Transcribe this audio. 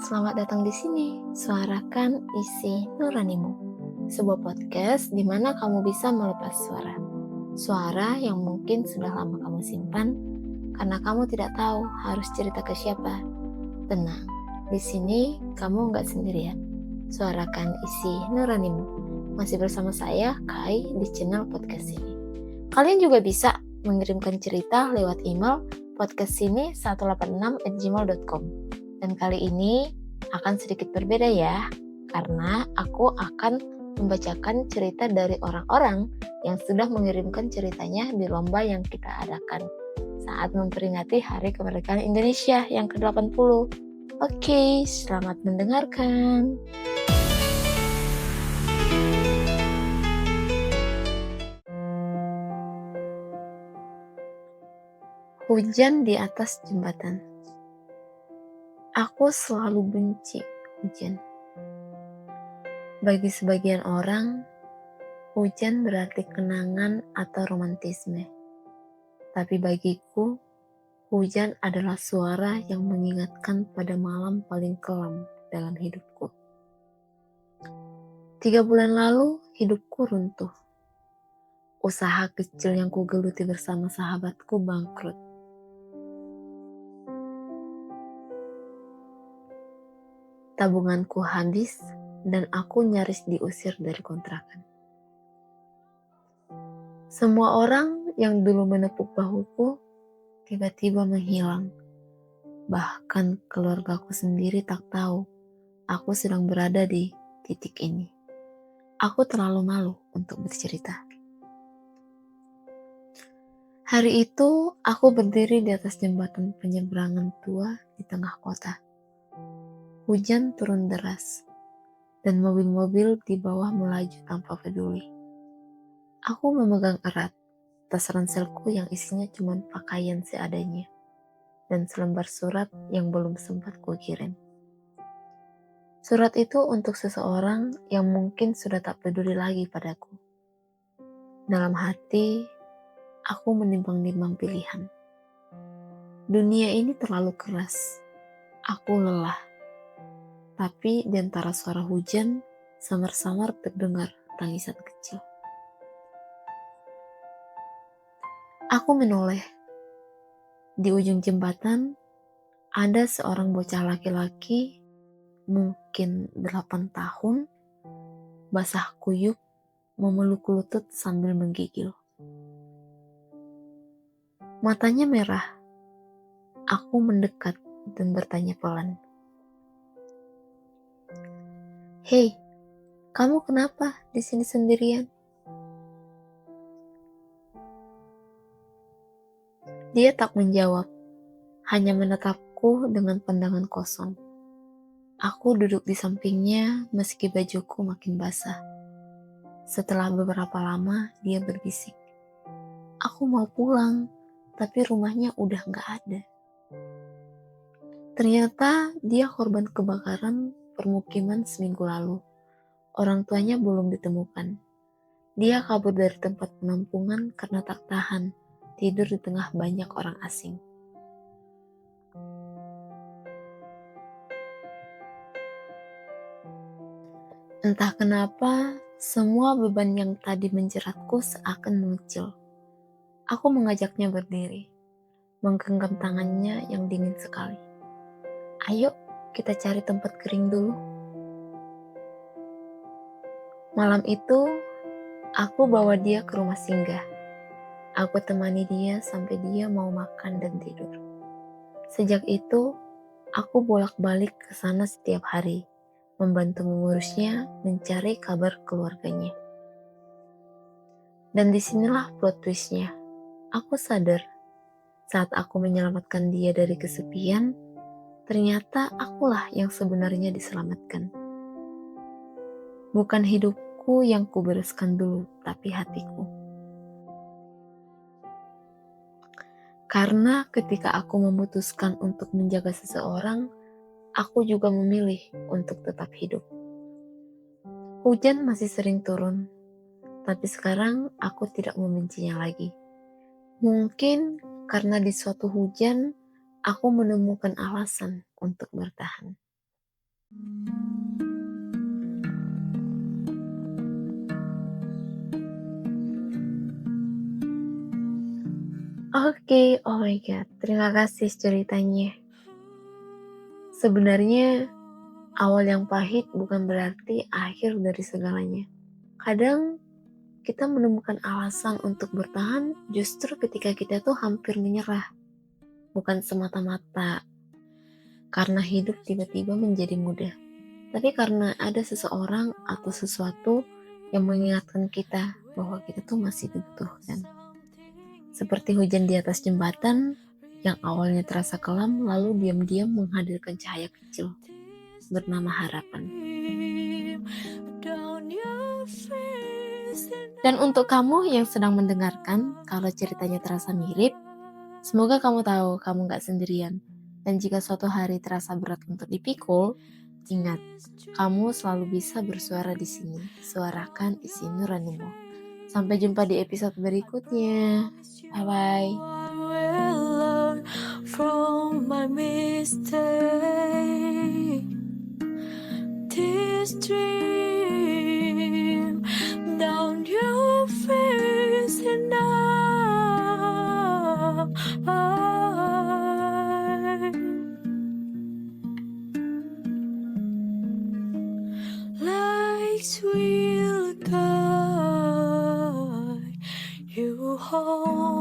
selamat datang di sini. Suarakan isi nuranimu. Sebuah podcast di mana kamu bisa melepas suara. Suara yang mungkin sudah lama kamu simpan karena kamu tidak tahu harus cerita ke siapa. Tenang, di sini kamu nggak sendirian. Suarakan isi nuranimu. Masih bersama saya, Kai, di channel podcast ini. Kalian juga bisa mengirimkan cerita lewat email podcastsini186@gmail.com. Dan kali ini akan sedikit berbeda ya, karena aku akan membacakan cerita dari orang-orang yang sudah mengirimkan ceritanya di lomba yang kita adakan saat memperingati Hari Kemerdekaan Indonesia yang ke-80. Oke, selamat mendengarkan. Hujan di atas jembatan. Aku selalu benci hujan. Bagi sebagian orang, hujan berarti kenangan atau romantisme. Tapi bagiku, hujan adalah suara yang mengingatkan pada malam paling kelam dalam hidupku. 3 bulan lalu, hidupku runtuh. Usaha kecil yang kugeluti bersama sahabatku bangkrut. Tabunganku habis dan aku nyaris diusir dari kontrakan. Semua orang yang dulu menepuk bahuku tiba-tiba menghilang. Bahkan keluargaku sendiri tak tahu aku sedang berada di titik ini. Aku terlalu malu untuk bercerita. Hari itu aku berdiri di atas jembatan penyeberangan tua di tengah kota. Hujan turun deras, dan mobil-mobil di bawah melaju tanpa peduli. Aku memegang erat tas ranselku yang isinya cuma pakaian seadanya, dan selembar surat yang belum sempat kukirim. Surat itu untuk seseorang yang mungkin sudah tak peduli lagi padaku. Dalam hati, aku menimbang-nimbang pilihan. Dunia ini terlalu keras. Aku lelah. Tapi di antara suara hujan, samar-samar terdengar tangisan kecil. Aku menoleh. Di ujung jembatan, ada seorang bocah laki-laki, mungkin 8 tahun, basah kuyup, memeluk lutut sambil menggigil. Matanya merah. Aku mendekat dan bertanya pelan. "Hei, kamu kenapa di sini sendirian?" Dia tak menjawab, hanya menatapku dengan pandangan kosong. Aku duduk di sampingnya meski bajuku makin basah. Setelah beberapa lama, dia berbisik. "Aku mau pulang, tapi rumahnya udah gak ada." Ternyata dia korban kebakaran permukiman seminggu lalu. Orang tuanya belum ditemukan. Dia kabur dari tempat penampungan karena tak tahan tidur di tengah banyak orang asing. Entah kenapa, semua beban yang tadi menjeratku seakan mengecil. Aku mengajaknya berdiri, menggenggam tangannya yang dingin sekali. "Ayo, kita cari tempat kering dulu." Malam itu, aku bawa dia ke rumah singgah. Aku temani dia sampai dia mau makan dan tidur. Sejak itu, aku bolak-balik ke sana setiap hari, membantu mengurusnya, mencari kabar keluarganya. Dan disinilah plot twistnya. Aku sadar, saat aku menyelamatkan dia dari kesepian, ternyata akulah yang sebenarnya diselamatkan. Bukan hidupku yang kubereskan dulu, tapi hatiku. Karena ketika aku memutuskan untuk menjaga seseorang, aku juga memilih untuk tetap hidup. Hujan masih sering turun, tapi sekarang aku tidak membencinya lagi. Mungkin karena di suatu hujan, aku menemukan alasan untuk bertahan. Oke, oh my god, terima kasih ceritanya. Sebenarnya awal yang pahit bukan berarti akhir dari segalanya. Kadang kita menemukan alasan untuk bertahan justru ketika kita tuh hampir menyerah. Bukan semata-mata karena hidup tiba-tiba menjadi mudah, tapi karena ada seseorang atau sesuatu yang mengingatkan kita bahwa kita tuh masih dibutuhkan. Seperti hujan di atas jembatan yang awalnya terasa kelam lalu diam-diam menghadirkan cahaya kecil bernama harapan. Dan untuk kamu yang sedang mendengarkan, kalau ceritanya terasa mirip, semoga kamu tahu kamu gak sendirian. Dan jika suatu hari terasa berat untuk dipikul, ingat, kamu selalu bisa bersuara di sini. Suarakan isi nuranimu. Sampai jumpa di episode berikutnya. Bye-bye. From my mistake, this dream down your face and lights will guide you home.